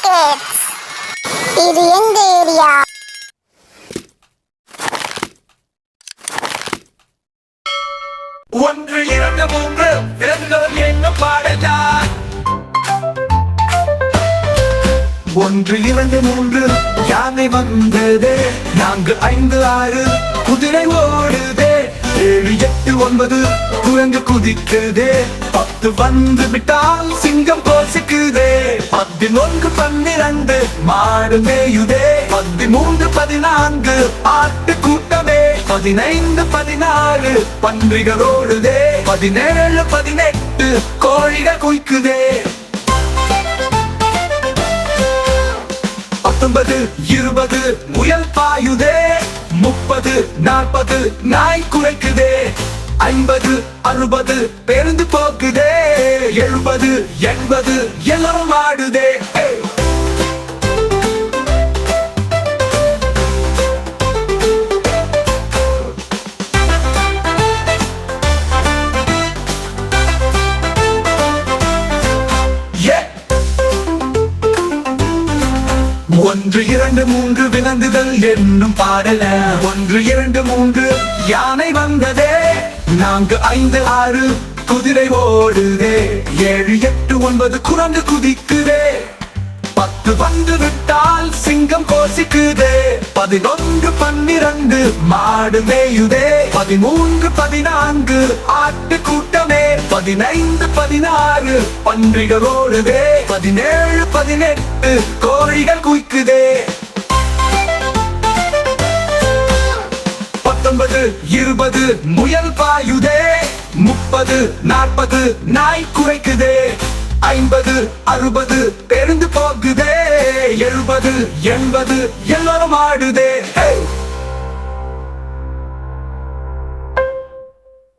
Kids. இது எங்க area? ஒன்று இரண்டு மூன்று விலங்குகள் என்ன பாடலா? ஒன்று இரண்டு மூன்று யானை வந்தது, 4 5 6 குதிரை ஓடுதே, 7 8 9 குரங்கு குதிக்குதே, 10 வந்து விட்டால் சிங்கம் கோசிக்குதே, 11 12 மாடு மேயுதே, 13 14 ஆட்டு கூட்டமே, 15 16 பன்றிகள் ஓடுதே, 17 18 கோழிகள் குய்க்குதே, 19 20 முயல் பாயுதே, 30 40 நாய் குறைக்குதே, 50 60 பேருந்து போக்குதே, 70 80 எல்லாரும் ஆடுதே. ஒன்று இரண்டு மூன்று விலங்குகள் என்னும் பாடல. ஒன்று இரண்டு மூன்று யானை வந்ததே, 4 5 6 குதிரை ஓடுதே, 7 8 9 குரங்கு குதிக்குதே, 10 வந்து விட்டால் சிங்கம் கோசிக்குதே, 11 12 மாடு மேயுதே, 13 14 ஆட்டு கூட்டமே, 15 16 பன்றிகள் ஓடுதே, 17 18 கோழிகள் குய்க்குதே, 19 20 முயல் பாயுதே, 30 40 நாய் குறைக்குதே, 50 60 பேருந்து போகுதே, 70 80 எல்லாரும் ஆடுதே.